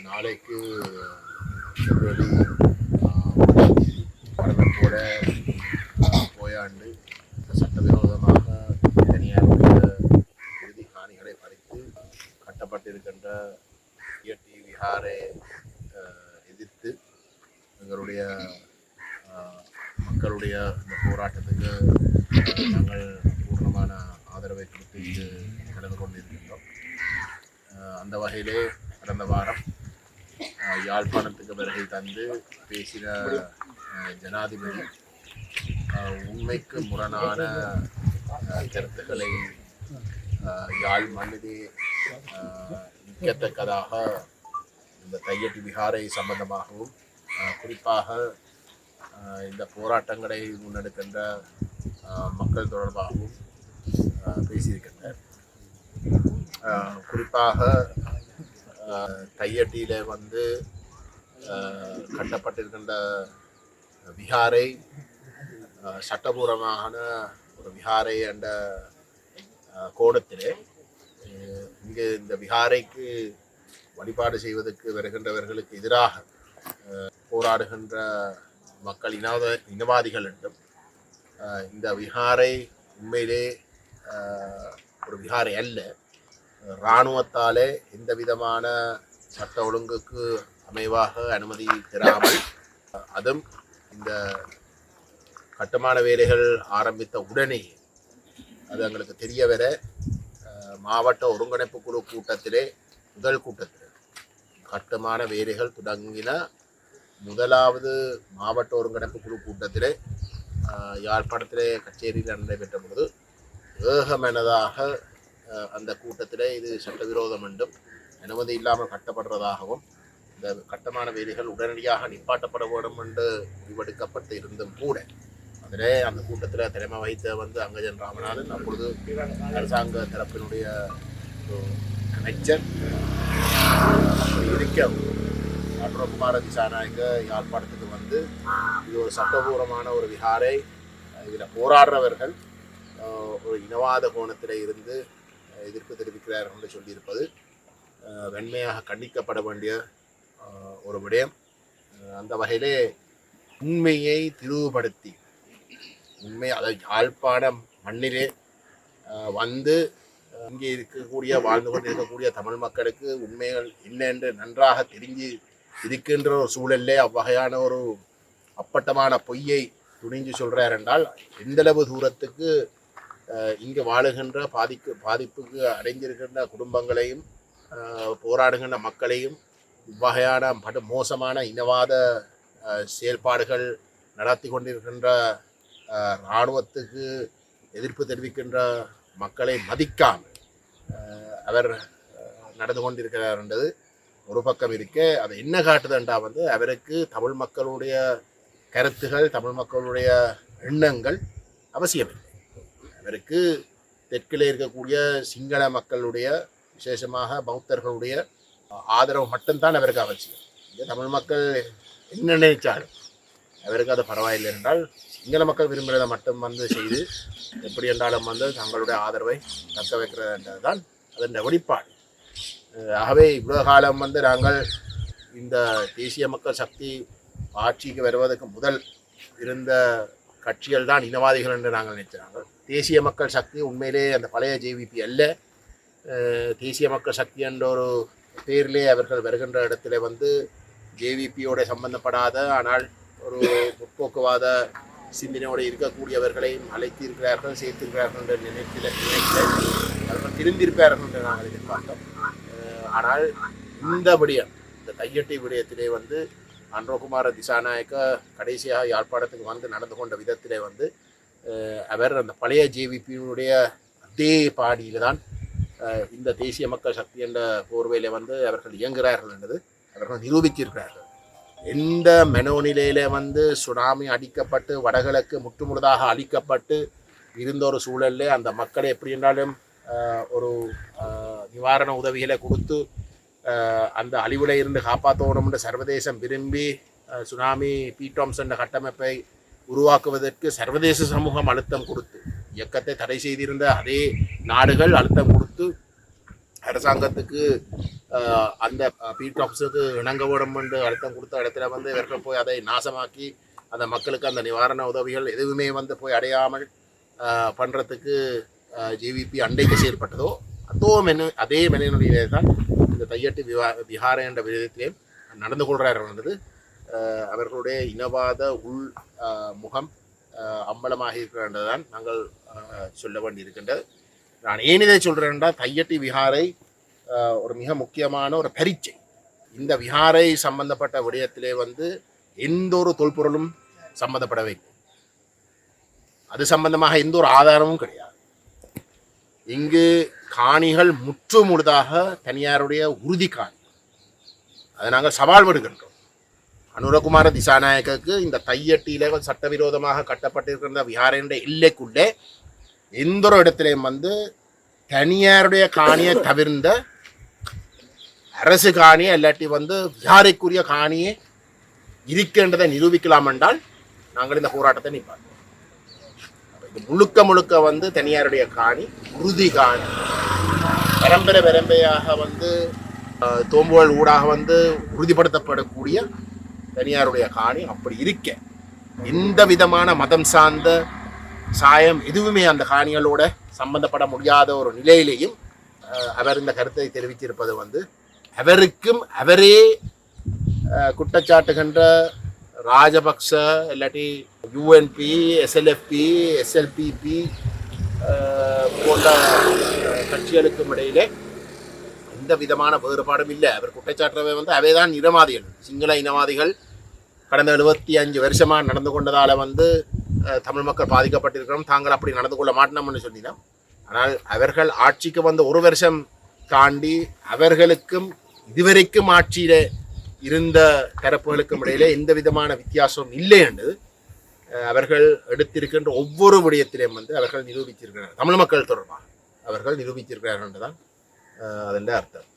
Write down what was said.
நாளைக்கு பிப்ரவரி 1ஆம் தேதி கூட போயாண்டு சட்டவிரோதமாக தனியாருடைய இறுதி காணிகளை பறித்து கட்டப்பட்டிருக்கின்ற இயற்கை விஹாரை எதிர்த்து எங்களுடைய மக்களுடைய இந்த போராட்டத்துக்கு நாங்கள் பூர்ணமான ஆதரவை கொடுத்து இங்கு கடந்து கொண்டிருக்கின்றோம். அந்த வகையிலே கடந்த வாரம் யாழ்ப்பாணத்துக்கு வருகை தந்து பேசின ஜனாதிபதி உண்மைக்கு முரணான கருத்துக்களை யாழ் மண்ணிலே நிற்கத்தக்கதாக இந்த தையட்டி விஹாரை சம்பந்தமாகவும் குறிப்பாக இந்த போராட்டங்களை முன்னெடுக்கின்ற மக்கள் தொடர்பாகவும் பேசியிருக்கின்றனர். குறிப்பாக தையட்டியில் கட்டப்பட்டிருக்கின்ற விஹாரை சட்டபூர்வமான ஒரு விஹாரை என்ற கோணத்திலே இங்கு இந்த விஹாரைக்கு வழிபாடு செய்வதற்கு வருகின்றவர்களுக்கு எதிராக போராடுகின்ற மக்கள் இனவாதிகள் என்றும் இந்த விஹாரை உண்மையிலே ஒரு விஹாரை அல்ல, இராணுவத்தாலே எந்த விதமான சட்ட ஒழுங்குக்கு அமைவாக அனுமதி பெறாமல் அதுவும் இந்த கட்டுமான வேலைகள் ஆரம்பித்த உடனே அது எங்களுக்கு தெரிய வர மாவட்ட ஒருங்கிணைப்பு குழு கூட்டத்திலே முதல் கூட்டத்தில் கட்டுமான வேலைகள் தொடங்கின முதலாவது மாவட்ட ஒருங்கிணைப்பு குழு கூட்டத்திலே யாழ்ப்பாணத்திலே கச்சேரியில் நடைபெற்ற பொழுது ஏகமனதாக அந்த கூட்டத்திலே இது சட்டவிரோதம் என்றும் அனுமதி இல்லாமல் கட்டப்படுறதாகவும் இந்த கட்டுமான வேலைகள் உடனடியாக நிப்பாட்டப்பட வேண்டும் என்று முடிவெடுக்கப்பட்டு இருந்தும் கூட அதிலே அந்த கூட்டத்தில் தலைமை வைத்த அங்கஜன் ராமநாதன் அப்பொழுது அரசாங்க தரப்பினுடைய அமைச்சர் இருக்க அன்ரோகுமார திசாநாயக்க யாழ்ப்பாணத்துக்கு இது ஒரு சட்டபூர்வமான ஒரு விஹாரை, இதில் போராடுறவர்கள் ஒரு இனவாத கோணத்தில் இருந்து எதிர்ப்பு தெரிவிக்கிறார்கள் என்று சொல்லியிருப்பது வெண்மையாக கண்டிக்கப்பட வேண்டிய ஒரு விடயம். அந்த வகையிலே உண்மையை திரிவுபடுத்தி அதாவது யாழ்ப்பாணம் மண்ணிலே இங்கே வாழ்ந்து கொண்டு இருக்கக்கூடிய தமிழ் மக்களுக்கு உண்மைகள் என்ன என்று நன்றாக தெரிஞ்சு இருக்கின்ற ஒரு சூழல்லே அவ்வகையான ஒரு அப்பட்டமான பொய்யை துணிஞ்சு சொல்கிறார் என்றால் எந்தளவு தூரத்துக்கு இங்கு வாழுகின்ற பாதிப்புக்கு அடைந்திருக்கின்ற குடும்பங்களையும் போராடுகின்ற மக்களையும் இவ்வகையான மோசமான இனவாத செயல்பாடுகள் நடத்தி கொண்டிருக்கின்ற இராணுவத்துக்கு எதிர்ப்பு தெரிவிக்கின்ற மக்களை மதிக்காமல் அவர் நடந்து கொண்டிருக்கிறார் என்றது ஒரு பக்கம் இருக்க, அது என்ன காட்டுதுன்றா அவருக்கு தமிழ் மக்களுடைய கருத்துகள் தமிழ் மக்களுடைய எண்ணங்கள் அவசியமில்லை. அவருக்கு தெற்கில் இருக்கக்கூடிய சிங்கள மக்களுடைய விசேஷமாக பௌத்தர்களுடைய ஆதரவு மட்டும்தான் அவருக்கு அவசியம். இங்கே தமிழ் மக்கள் என்ன நினைச்சாலும் அவருக்கு அது பரவாயில்லை என்றால் சிங்கள மக்கள் விரும்புகிறதை மட்டும் செய்து எப்படி என்றாலும் தங்களுடைய ஆதரவை தக்க வைக்கிறது என்றதுதான் அதன் வெளிப்பாடு. ஆகவே இவ்வளோ காலம் நாங்கள் இந்த தேசிய மக்கள் சக்தி ஆட்சிக்கு வருவதற்கு முதல் இருந்த கட்சிகள் தான் இனவாதிகள் என்று நாங்கள் நினைச்சாங்க. தேசிய மக்கள் சக்தி உண்மையிலே அந்த பழைய ஜேவிபி அல்ல. தேசிய மக்கள் சக்தி என்ற ஒரு பேரிலே அவர்கள் வருகின்ற இடத்துல ஜேவிபியோட சம்பந்தப்படாத ஆனால் ஒரு முற்போக்குவாத சிந்தனையோடு இருக்கக்கூடியவர்களையும் அழைத்திருக்கிறார்கள், சேர்த்திருக்கிறார்கள் என்ற நினைக்கிற அவர்கள் திருந்திருப்பார்கள் என்று நாங்கள் எதிர்பார்த்தோம். ஆனால் இந்த தையட்டி விடயத்திலே அன்ரோகுமார திசாநாயக்க கடைசியாக யாழ்ப்பாணத்துக்கு நடந்து கொண்ட விதத்திலே அவர் அந்த பழைய ஜேவிபியினுடைய அதே பாடியில் தான் இந்த தேசிய மக்கள் சக்தி என்ற போர்வையில் அவர்கள் இயங்குகிறார்கள் என்றது அவர்கள் நிரூபித்திருக்கிறார்கள். எந்த மெனோநிலையில சுனாமி அடிக்கப்பட்டு வடகிழக்கு முற்றுமுழுதாக அழிக்கப்பட்டு இருந்த ஒரு சூழல்ல அந்த மக்களை எப்படி என்றாலும் ஒரு நிவாரண உதவிகளை கொடுத்து அந்த அழிவுல இருந்து காப்பாற்றணும் என்று சர்வதேசம் விரும்பி சுனாமி பீட்டாம்ஸ் என்ற கட்டமைப்பை உருவாக்குவதற்கு சர்வதேச சமூகம் அழுத்தம் கொடுத்து இயக்கத்தை தடை செய்திருந்த அதே நாடுகள் அழுத்தம் கொடுத்து அரசாங்கத்துக்கு அந்த பீட் ஆஃபீஸுக்கு இணங்க வேணும் என்று அழுத்தம் கொடுத்த இடத்துல வந்து இவர்கள் போய் அதை நாசமாக்கி அந்த மக்களுக்கு அந்த நிவாரண உதவிகள் எதுவுமே வந்து போய் அடையாமல் பண்ணுறதுக்கு ஜேவிபி அண்டைக்கு செயல்பட்டதோ அதே மெனினுடைய தான் இந்த தையட்டி விஹார என்ற விதத்திலே நடந்து கொள்கிறார்கள் அவர்களுடைய இனவாத உள் முகம் அம்பலமாக இருக்கிறதான் நாங்கள் சொல்ல வேண்டியிருக்கின்றது. நான் ஏன் இதை சொல்கிறேன்டா, தையட்டி விஹாரை ஒரு மிக முக்கியமான ஒரு பரீட்சை. இந்த விஹாரை சம்பந்தப்பட்ட விடயத்திலே வந்து எந்த ஒரு தொல்பொருளும் சம்பந்தப்படவே இல்லை. அது சம்பந்தமாக எந்த ஒரு ஆதாரமும் கிடையாது. இங்கு காணிகள் முற்று முழுதாக தனியாருடைய உறுதி காணி. அதை நாங்கள் சவால் விடுகின்றோம். அனுரகுமார திசாநாயக்கு இந்த தையட்டியில சட்டவிரோதமாக கட்டப்பட்டிருக்கிற விஹாரையுடைய எல்லைக்குள்ளே எந்த ஒரு இடத்திலையும் வந்து தனியாருடைய காணியை தவிர்ந்த அரசு காணியை இல்லாட்டி வந்து விஹாரைக்குரிய காணியை இருக்கின்றதை நிரூபிக்கலாம் என்றால் நாங்கள் இந்த போராட்டத்தை நிற்பாங்க. முழுக்க முழுக்க வந்து தனியாருடைய காணி, உறுதி காணி, பரம்பரையாக வந்து தோம்புகள் ஊடாக வந்து உறுதிப்படுத்தப்படக்கூடிய தனியாருடைய காணி. அப்படி இருக்க எந்த விதமான மதம் சார்ந்த சாயம் எதுவுமே அந்த காணிகளோட சம்பந்தப்பட முடியாத ஒரு நிலையிலேயும் அவர் இந்த கருத்தை தெரிவித்திருப்பது வந்து அவருக்கும் அவரே குற்றச்சாட்டுகின்ற ராஜபக்ச இல்லாட்டி யூஎன்பி, எஸ்எல்எஃப்பி, எஸ்எல்பிபி போன்ற கட்சிகளுக்கும் இடையிலே எந்த விதமான வேறுபாடும் இல்லை. அவர் குற்றச்சாட்டுறவை வந்து அவைதான் இனவாதிகள், சிங்கள இனவாதிகள் கடந்த 75 வருஷமாக நடந்து கொண்டதால் வந்து தமிழ் மக்கள் பாதிக்கப்பட்டிருக்கிறோம், தாங்கள் அப்படி நடந்து கொள்ள மாட்டோம்னு சொன்னினோம். ஆனால் அவர்கள் ஆட்சிக்கு வந்து ஒரு வருஷம் தாண்டி அவர்களுக்கும் இதுவரைக்கும் ஆட்சியில் இருந்த தரப்புகளுக்கும் இடையிலே எந்த விதமான வித்தியாசம் இல்லை என்று அவர்கள் எடுத்திருக்கின்ற ஒவ்வொரு விடயத்திலையும் வந்து அவர்கள் நிரூபித்திருக்கிறார்கள். தமிழ் மக்கள் தொடர்பாக அவர்கள் நிரூபித்திருக்கிறார்கள் என்றுதான் அதன் அர்த்தம்.